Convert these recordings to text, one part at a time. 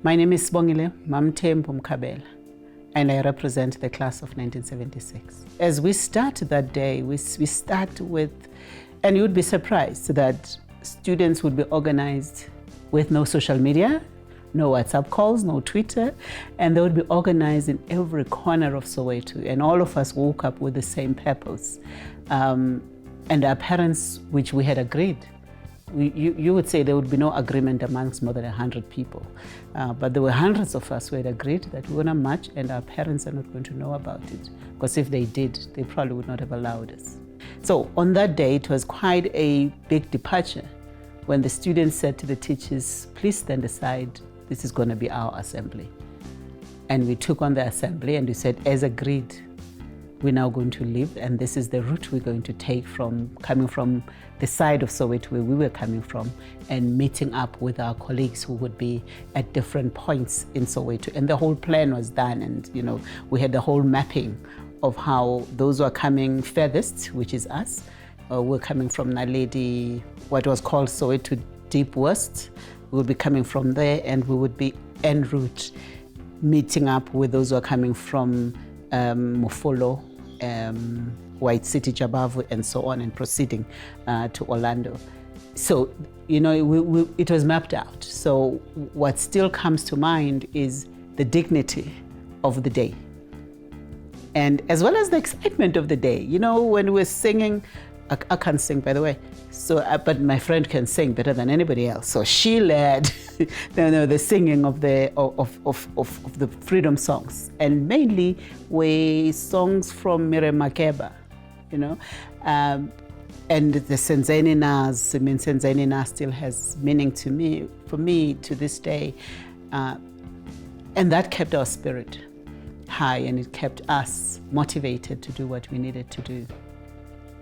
My name is Sibongile Mthembu Mkhabela, and I represent the class of 1976. As we start that day, we start with, and you would be surprised that students would be organized with no social media, no WhatsApp calls, no Twitter, and they would be organized in every corner of Soweto, and all of us woke up with the same purpose. And our parents, which we had agreed, you would say there would be no agreement amongst more than 100 people. But there were hundreds of us who had agreed that we were going to march and our parents are not going to know about it. Because if they did, they probably would not have allowed us. So on that day, it was quite a big departure when the students said to the teachers, please stand aside, this is going to be our assembly. And we took on the assembly and we said, as agreed, we're now going to leave, and this is the route we're going to take coming from the side of Soweto where we were coming from, and meeting up with our colleagues who would be at different points in Soweto. And the whole plan was done, and we had the whole mapping of how those who are coming furthest, which is us, we're coming from Naledi, what was called Soweto Deep West. We would be coming from there, and we would be en route, meeting up with those who are coming from Mofolo, White City, Jabavu, and so on, and proceeding to Orlando. So, it was mapped out. So what still comes to mind is the dignity of the day. And as well as the excitement of the day. When we're singing, I can't sing, by the way, but my friend can sing better than anybody else. So she led the singing of the freedom songs, and mainly were songs from Mire Makeba, and the Senzeni Nas. I mean, Senzeni Nas still has meaning for me to this day, and that kept our spirit high, and it kept us motivated to do what we needed to do.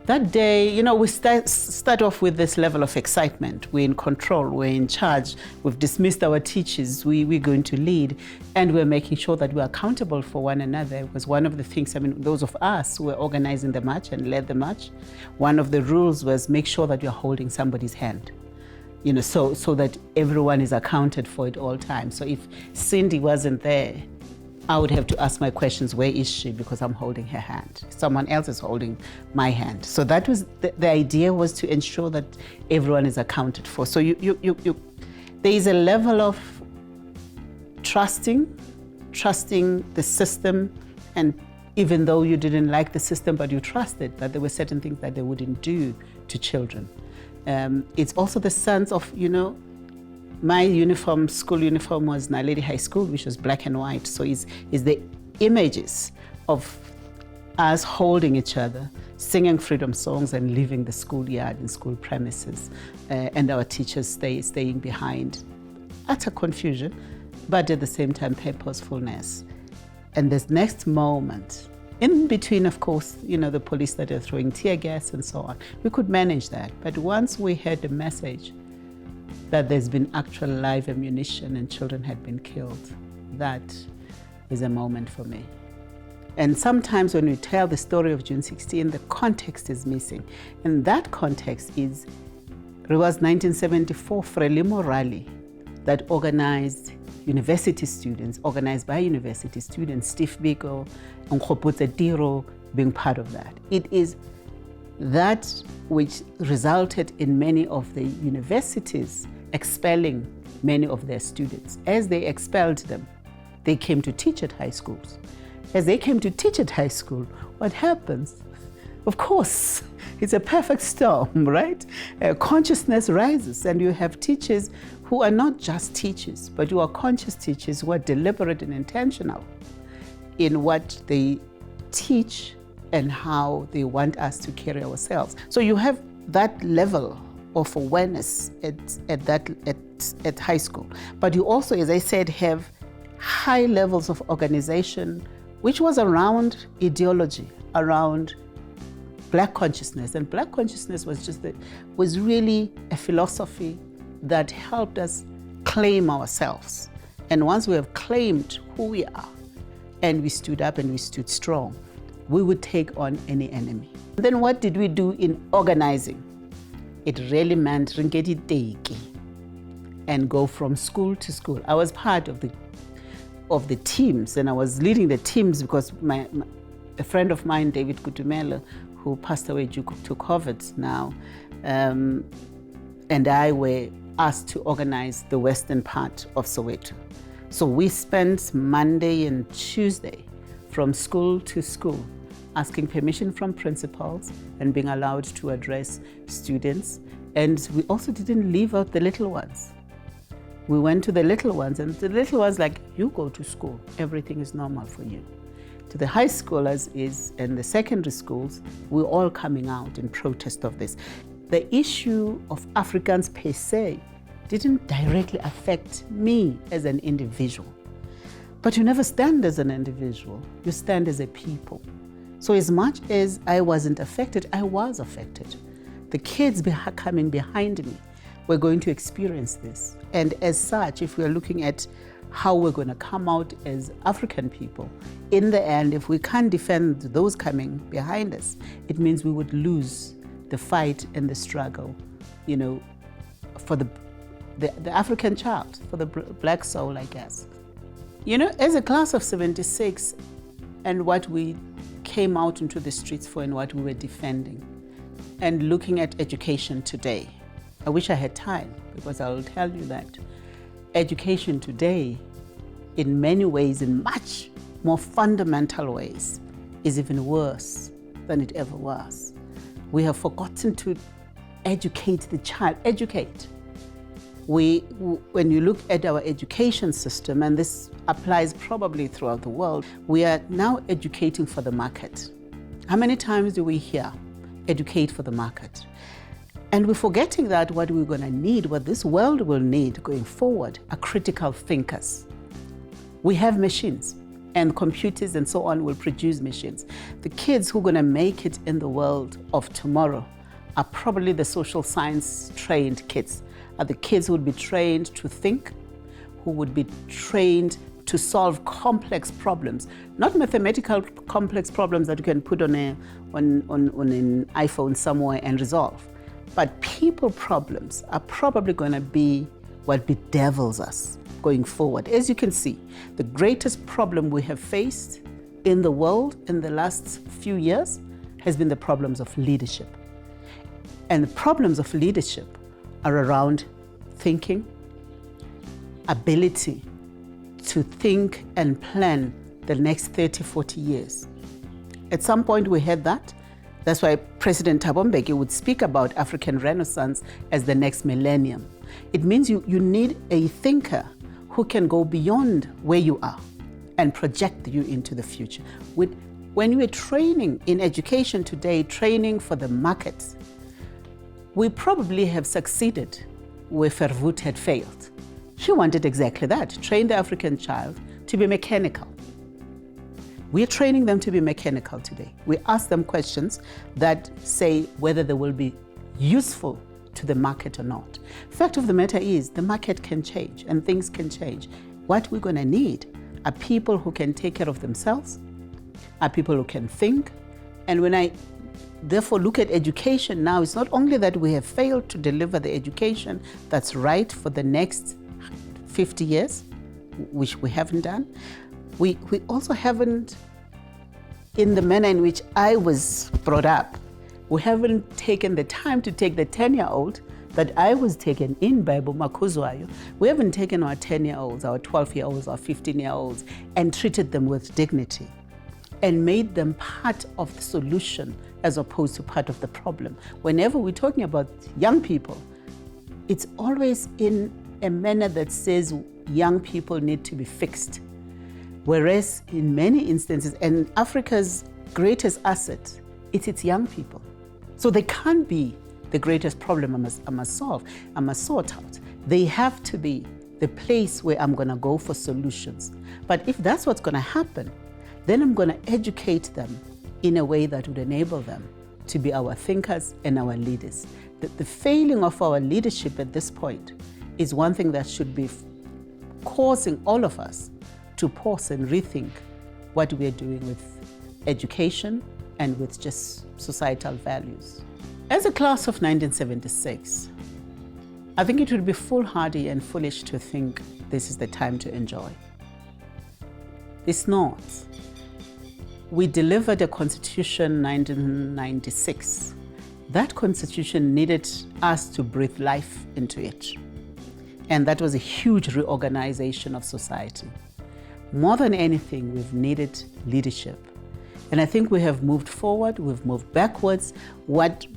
That day, we start off with this level of excitement. We're in control, we're in charge, we've dismissed our teachers, we're going to lead, and we're making sure that we're accountable for one another. It was one of the things, those of us who were organizing the march and led the march, one of the rules was make sure that you're holding somebody's hand, so that everyone is accounted for at all times. So if Cindy wasn't there, I would have to ask my questions, where is she? Because I'm holding her hand. Someone else is holding my hand. So that was, the idea was to ensure that everyone is accounted for. So there is a level of trusting the system, and even though you didn't like the system, but you trusted that there were certain things that they wouldn't do to children. It's also the sense of, my school uniform was Naledi High School, which was black and white. So it's the images of us holding each other, singing freedom songs and leaving the schoolyard and school premises, and our teachers staying behind. Utter confusion, but at the same time purposefulness. And this next moment, in between, of course, the police that are throwing tear gas and so on, we could manage that. But once we heard the message that there's been actual live ammunition and children had been killed, that is a moment for me. And sometimes when we tell the story of June 16, the context is missing. And that context is, it was 1974 Frelimo rally that organized by university students, Steve Biko, Nkgopotse Tiro being part of that. It is that which resulted in many of the universities expelling many of their students. As they expelled them, they came to teach at high schools. As they came to teach at high school, what happens? Of course, it's a perfect storm, right? Consciousness rises, and you have teachers who are not just teachers, but who are conscious teachers who are deliberate and intentional in what they teach and how they want us to carry ourselves. So you have that level of awareness at high school. But you also, as I said, have high levels of organization, which was around ideology, around Black consciousness. And Black consciousness was really a philosophy that helped us claim ourselves. And once we have claimed who we are, and we stood up and we stood strong, we would take on any enemy. Then what did we do in organizing? It really meant ringeti teki. and go from school to school. I was part of the teams, and I was leading the teams because a friend of mine, David Kutumela, who passed away due to COVID now, and I were asked to organize the western part of Soweto. So we spent Monday and Tuesday from school to school, asking permission from principals and being allowed to address students. And we also didn't leave out the little ones. We went to the little ones, and the little ones, like, you go to school, everything is normal for you. To the high schoolers and the secondary schools, we're all coming out in protest of this. The issue of Africans per se didn't directly affect me as an individual. But you never stand as an individual, you stand as a people. So as much as I wasn't affected, I was affected. The kids coming behind me were going to experience this. And as such, if we're looking at how we're going to come out as African people, in the end, if we can't defend those coming behind us, it means we would lose the fight and the struggle, you know, for the African child, for the black soul, I guess. You know, as a class of 76, and what we came out into the streets for and what we were defending, and looking at education today, I wish I had time, because I'll tell you that education today, in many ways, in much more fundamental ways, is even worse than it ever was. We have forgotten to educate the child. Educate. When you look at our education system, and this applies probably throughout the world, we are now educating for the market. How many times do we hear, educate for the market? And we're forgetting that what we're going to need, what this world will need going forward, are critical thinkers. We have machines, and computers and so on will produce machines. The kids who are going to make it in the world of tomorrow are probably the social science trained kids, are the kids who would be trained to think, who would be trained to solve complex problems, not mathematical complex problems that you can put on an iPhone somewhere and resolve. But people problems are probably going to be what bedevils us going forward. As you can see, the greatest problem we have faced in the world in the last few years has been the problems of leadership. And the problems of leadership are around thinking, ability to think and plan the next 30, 40 years. At some point we had that. That's why President Thabo Mbeki would speak about African Renaissance as the next millennium. It means you need a thinker who can go beyond where you are and project you into the future. When you are training in education today, training for the markets, we probably have succeeded where Verwoerd had failed. She wanted exactly that, train the African child to be mechanical. We're training them to be mechanical today. We ask them questions that say whether they will be useful to the market or not. Fact of the matter is, the market can change and things can change. What we're going to need are people who can take care of themselves, are people who can think. And when I therefore look at education now, it's not only that we have failed to deliver the education that's right for the next 50 years, which we haven't done, we also haven't, in the manner in which I was brought up, we haven't taken the time to take the 10-year-old that I was taken in by Bomakuzwayo. We haven't taken our 10-year-olds, our 12-year-olds, our 15-year-olds and treated them with dignity and made them part of the solution as opposed to part of the problem. Whenever we're talking about young people, it's always in a manner that says young people need to be fixed. Whereas in many instances, and Africa's greatest asset, it's its young people. So they can't be the greatest problem I must solve, I must sort out. They have to be the place where I'm going to go for solutions. But if that's what's going to happen, then I'm going to educate them in a way that would enable them to be our thinkers and our leaders. The failing of our leadership at this point is one thing that should be causing all of us to pause and rethink what we are doing with education and with just societal values. As a class of 1976, I think it would be foolhardy and foolish to think this is the time to enjoy. It's not. We delivered a constitution in 1996. That constitution needed us to breathe life into it. And that was a huge reorganization of society. More than anything, we've needed leadership. And I think we have moved forward, we've moved backwards. What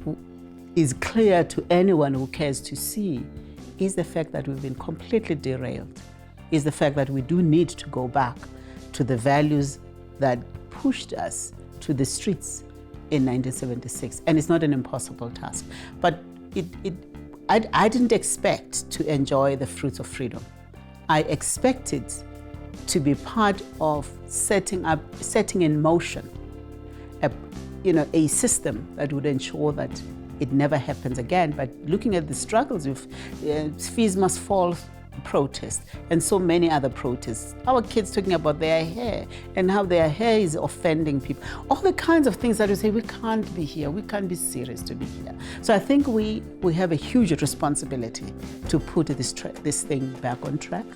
is clear to anyone who cares to see is the fact that we've been completely derailed, is the fact that we do need to go back to the values that pushed us to the streets in 1976. And it's not an impossible task. But I didn't expect to enjoy the fruits of freedom. I expected to be part of setting in motion a system that would ensure that it never happens again. But looking at the struggles with Fees Must Fall protest and so many other protests, our kids talking about their hair and how their hair is offending people, all the kinds of things that we say, we can't be here, we can't be serious to be here. So I think we have a huge responsibility to put this thing back on track,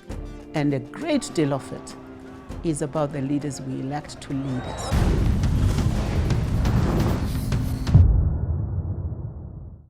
and a great deal of it is about the leaders we elect to lead us.